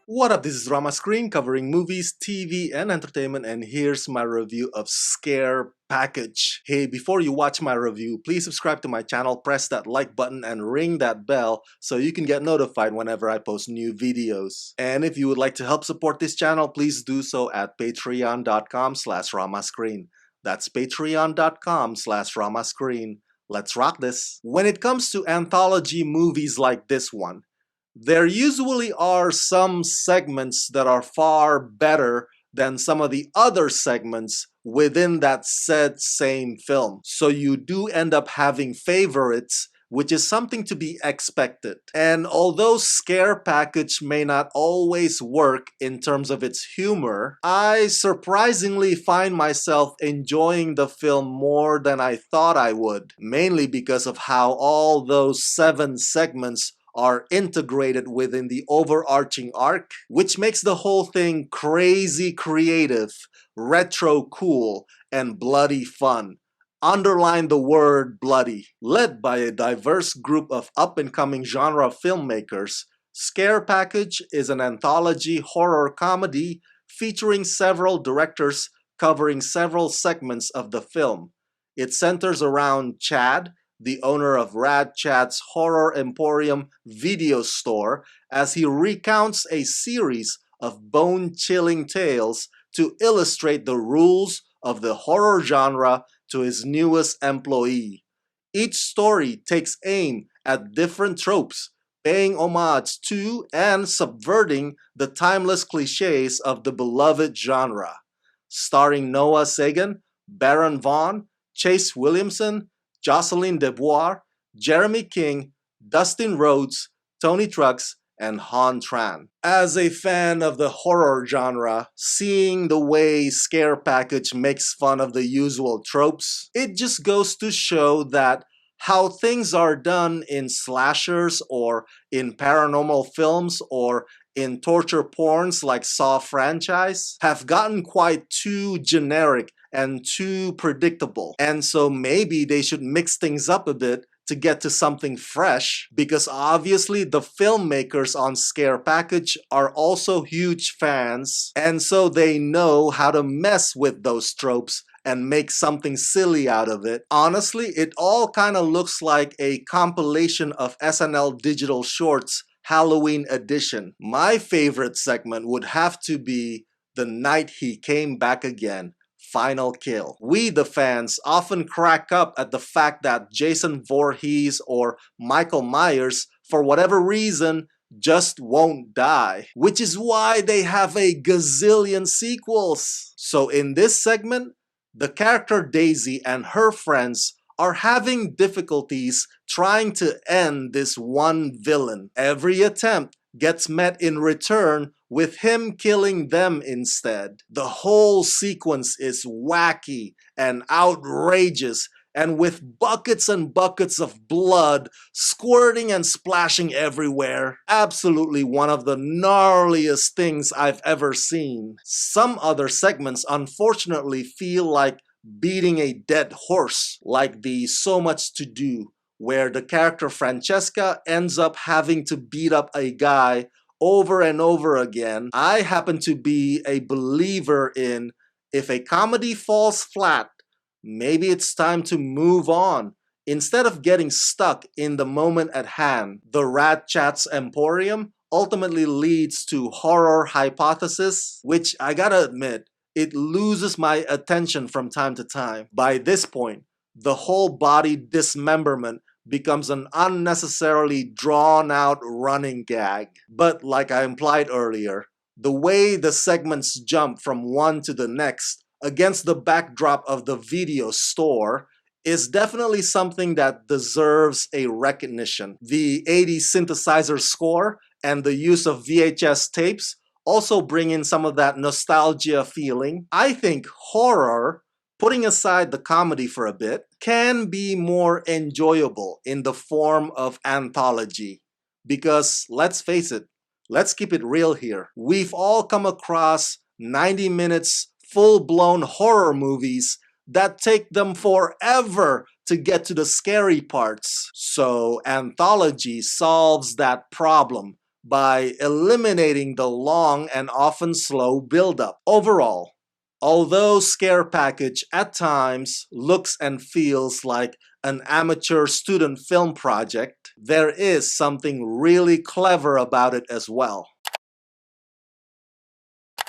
What up, this is Rama Screen covering movies, TV, and entertainment, and here's my review of Scare Package. Hey, before you watch my review, please subscribe to my channel, press that like button, and ring that bell so you can get notified whenever I post new videos. And if you would like to help support this channel, please do so at patreon.com/ramascreen. That's patreon.com/ramascreen. Let's rock this. When it comes to anthology movies like this one, there usually are some segments that are far better than some of the other segments within that said same film. So you do end up having favorites, which is something to be expected. And although Scare Package may not always work in terms of its humor, I surprisingly find myself enjoying the film more than I thought I would, mainly because of how all those 7 segments are integrated within the overarching arc, which makes the whole thing crazy creative, retro cool, and bloody fun. Underline the word bloody. Led by a diverse group of up-and-coming genre filmmakers, Scare Package is an anthology horror comedy featuring several directors covering several segments of the film. It centers around Chad, the owner of Rad Chad's Horror Emporium video store, as he recounts a series of bone-chilling tales to illustrate the rules of the horror genre to his newest employee. Each story takes aim at different tropes, paying homage to and subverting the timeless cliches of the beloved genre. Starring Noah Sagan, Baron Vaughn, Chase Williamson, Jocelyn Debois, Jeremy King, Dustin Rhodes, Tony Trucks, and Han Tran. As a fan of the horror genre, seeing the way Scare Package makes fun of the usual tropes, it just goes to show that how things are done in slashers or in paranormal films or in torture porns like Saw franchise have gotten quite too generic and too predictable. And so maybe they should mix things up a bit to get to something fresh, because obviously the filmmakers on Scare Package are also huge fans, and so they know how to mess with those tropes and make something silly out of it. Honestly, it all kind of looks like a compilation of SNL digital shorts Halloween edition. My favorite segment would have to be The Night He Came Back Again, Final Kill. We, the fans, often crack up at the fact that Jason Voorhees or Michael Myers, for whatever reason, just won't die, which is why they have a gazillion sequels. So in this segment, the character Daisy and her friends are having difficulties trying to end this one villain. Every attempt gets met in return with him killing them instead. The whole sequence is wacky and outrageous, and with buckets and buckets of blood squirting and splashing everywhere. Absolutely one of the gnarliest things I've ever seen. Some other segments unfortunately feel like beating a dead horse, like the So Much to Do, where the character Francesca ends up having to beat up a guy over and over again. I happen to be a believer in, if a comedy falls flat, maybe it's time to move on, instead of getting stuck in the moment at hand. The Rat Chat's Emporium ultimately leads to Horror Hypothesis, which I gotta admit, it loses my attention from time to time. By this point, the whole body dismemberment becomes an unnecessarily drawn-out running gag. But like I implied earlier, the way the segments jump from one to the next against the backdrop of the video store is definitely something that deserves a recognition. The 80s synthesizer score and the use of VHS tapes also bring in some of that nostalgia feeling. I think horror, putting aside the comedy for a bit, can be more enjoyable in the form of anthology. Because let's face it, let's keep it real here. We've all come across 90 minutes full-blown horror movies that take them forever to get to the scary parts. So anthology solves that problem by eliminating the long and often slow build-up. Overall, although Scare Package at times looks and feels like an amateur student film project, there is something really clever about it as well.